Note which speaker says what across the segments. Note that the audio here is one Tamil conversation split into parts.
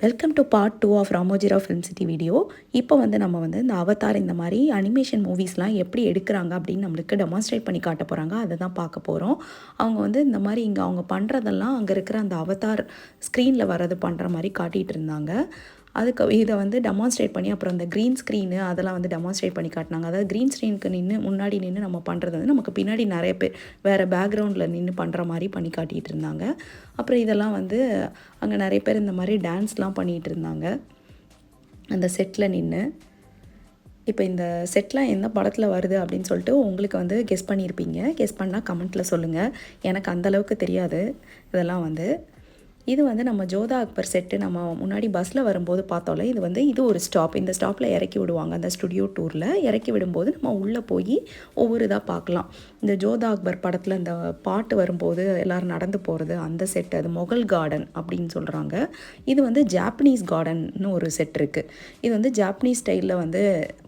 Speaker 1: Welcome to part 2 of Ramoji Rao film city video. இப்போ நம்ம இந்த அவதார் இந்த மாதிரி அனிமேஷன் மூவிஸ்லாம் எப்படி எடுக்கிறாங்க அப்படின்னு நம்மளுக்கு டெமான்ஸ்ட்ரேட் பண்ணி காட்ட போகிறாங்க. அதை தான் பார்க்க போகிறோம். அவங்க இந்த மாதிரி இங்கே அவங்க பண்ணுறதெல்லாம் அங்கே இருக்கிற அந்த அவதார் ஸ்க்ரீனில் வர்றது பண்ணுற மாதிரி காட்டிகிட்டு இருந்தாங்க. அதுக்கு இதை டெமான்ஸ்ட்ரேட் பண்ணி அப்புறம் அந்த க்ரீன் ஸ்க்ரீனு அதெல்லாம் டெமான்ஸ்ட்ரேட் பண்ணி காட்டினாங்க. அதாவது க்ரீன் ஸ்க்ரீனுக்கு முன்னாடி நின்று நம்ம பண்ணுறது நமக்கு பின்னாடி நிறைய பேர் வேறு பேக்ரவுண்டில் நின்று பண்ணுற மாதிரி பண்ணி காட்டிகிட்டு இருந்தாங்க. அப்புறம் இதெல்லாம் அங்கே நிறைய பேர் இந்த மாதிரி டான்ஸ்லாம் பண்ணிகிட்டு இருந்தாங்க அந்த செட்டில் நின்று. இப்போ இந்த செட்லாம் எந்த படத்தில் வருது அப்படின்னு சொல்லிட்டு உங்களுக்கு கெஸ் பண்ணியிருப்பீங்க. கெஸ் பண்ணால் கமெண்ட்டில் சொல்லுங்கள். எனக்கு அந்தளவுக்கு தெரியாது. இதெல்லாம் இது நம்ம ஜோதா அக்பர் செட்டு நம்ம முன்னாடி பஸ்ஸில் வரும்போது பார்த்தோம்ல, இது ஒரு ஸ்டாப். இந்த ஸ்டாப்பில் இறக்கி விடுவாங்க. அந்த ஸ்டுடியோ டூரில் இறக்கி விடும்போது நம்ம உள்ளே போய் ஒவ்வொரு இதாக பார்க்கலாம். இந்த ஜோதா அக்பர் படத்தில் இந்த பாட்டு வரும்போது எல்லோரும் நடந்து போகிறது அந்த செட்டு, அது மொகல் கார்டன் அப்படின்னு சொல்கிறாங்க. இது ஜாப்பனீஸ் கார்டன்னு ஒரு செட் இருக்குது. இது ஜாப்பனீஸ் ஸ்டைலில்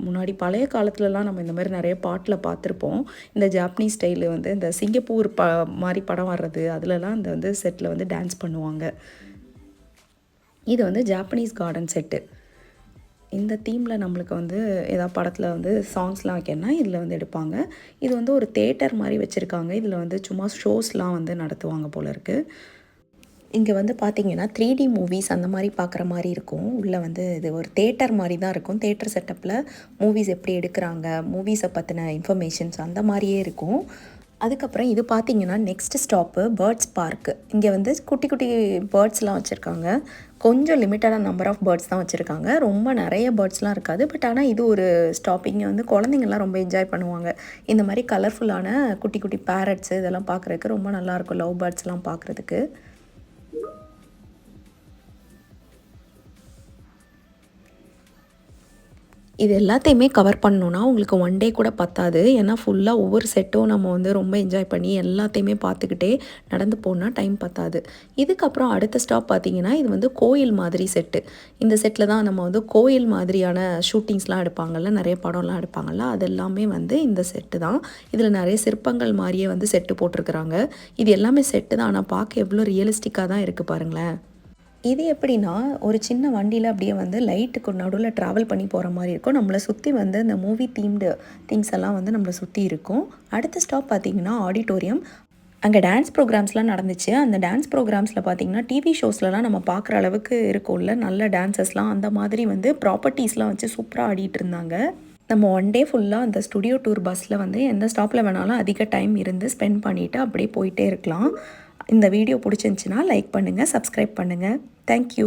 Speaker 1: முன்னாடி பழைய காலத்துலலாம் நம்ம இந்த மாதிரி நிறைய பாட்டில் பார்த்துருப்போம். இந்த ஜாப்பனீஸ் ஸ்டைலு இந்த சிங்கப்பூர் மாதிரி படம் வர்றது அதிலலாம் இந்த செட்டில் டான்ஸ் பண்ணுவாங்க. இது ஜாப்பனீஸ் கார்டன் செட்டு. இந்த தீமில் நம்மளுக்கு ஏதாவது படத்தில் சாங்ஸ்லாம் வைக்கணும்னா இதில் எடுப்பாங்க. இது ஒரு தேட்டர் மாதிரி வச்சுருக்காங்க. இதில் சும்மா ஷோஸ்லாம் நடத்துவாங்க போல இருக்குது. இங்கே பார்த்தீங்கன்னா 3D மூவிஸ் அந்த மாதிரி பார்க்குற மாதிரி இருக்கும். உள்ளே இது ஒரு தேட்டர் மாதிரி தான் இருக்கும். தேட்டர் செட்டப்பில் மூவிஸ் எப்படி எடுக்கிறாங்க, மூவிஸை பற்றின இன்ஃபர்மேஷன்ஸ் அந்த மாதிரியே இருக்கும். அதுக்கப்புறம் இது பார்த்திங்கன்னா நெக்ஸ்ட் ஸ்டாப்பு பேர்ட்ஸ் பார்க்கு. இங்கே குட்டி குட்டி பேர்ட்ஸ்லாம் வச்சுருக்காங்க. கொஞ்சம் லிமிட்டடான நம்பர் ஆஃப் பேர்ட்ஸ் தான் வச்சுருக்காங்க. ரொம்ப நிறைய பேர்ட்ஸ்லாம் இருக்காது. பட் ஆனால் இது ஒரு ஸ்டாப். இங்கே குழந்தைங்கள்லாம் ரொம்ப என்ஜாய் பண்ணுவாங்க. இந்த மாதிரி கலர்ஃபுல்லான குட்டி குட்டி பேரட்ஸு இதெல்லாம் பார்க்குறதுக்கு ரொம்ப நல்லாயிருக்கும். லவ் பேர்ட்ஸ்லாம் பார்க்குறதுக்கு. இது எல்லாத்தையுமே கவர் பண்ணணுன்னா உங்களுக்கு ஒன் டே கூட பத்தாது. ஏன்னா ஃபுல்லாக ஒவ்வொரு செட்டும் நம்ம ரொம்ப என்ஜாய் பண்ணி எல்லாத்தையுமே பார்த்துக்கிட்டே நடந்து போனால் டைம் பத்தாது. இதுக்கப்புறம் அடுத்த ஸ்டாப் பார்த்திங்கன்னா இது கோயில் மாதிரி செட்டு. இந்த செட்டில் தான் நம்ம கோயில் மாதிரியான ஷூட்டிங்ஸ்லாம் எடுப்பாங்கள்ல, நிறைய படம்லாம் எடுப்பாங்கள்ல, அதெல்லாமே இந்த செட்டு தான். இதில் நிறைய சிற்பங்கள் மாதிரியே செட்டு போட்டிருக்கிறாங்க. இது எல்லாமே செட்டு தான். ஆனால் பார்க்க எவ்வளோ ரியலிஸ்டிக்காக தான் இருக்குது பாருங்களேன். இது எப்படின்னா ஒரு சின்ன வண்டியில் அப்படியே லைட்டுக்கு நடுவில் ட்ராவல் பண்ணி போகிற மாதிரி இருக்கும். நம்மளை சுற்றி இந்த மூவி தீம்டு திங்ஸ் எல்லாம் நம்மளை சுற்றி இருக்கும். அடுத்த ஸ்டாப் பார்த்திங்கன்னா ஆடிட்டோரியம். அங்கே டான்ஸ் ப்ரோக்ராம்ஸ்லாம் நடந்துச்சு. அந்த டான்ஸ் ப்ரோக்ராம்ஸில் பார்த்திங்கன்னா டிவி ஷோஸ்லலாம் நம்ம பார்க்குற அளவுக்கு இருக்கும்ல, நல்ல டான்ஸஸ்லாம் அந்த மாதிரி ப்ராப்பர்ட்டிஸ்லாம் வச்சு சூப்பராக ஆடிட்டு இருந்தாங்க. நம்ம ஒன் டே ஃபுல்லாக அந்த ஸ்டுடியோ டூர் பஸ்ஸில் எந்த ஸ்டாப்பில் வேணாலும் அதிக டைம் இருந்து ஸ்பெண்ட் பண்ணிவிட்டு அப்படியே போயிட்டே இருக்கலாம். இந்த வீடியோ பிடிச்சிருந்துச்சின்னா லைக் பண்ணுங்கள், சப்ஸ்கிரைப் பண்ணுங்கள். தேங்க்யூ.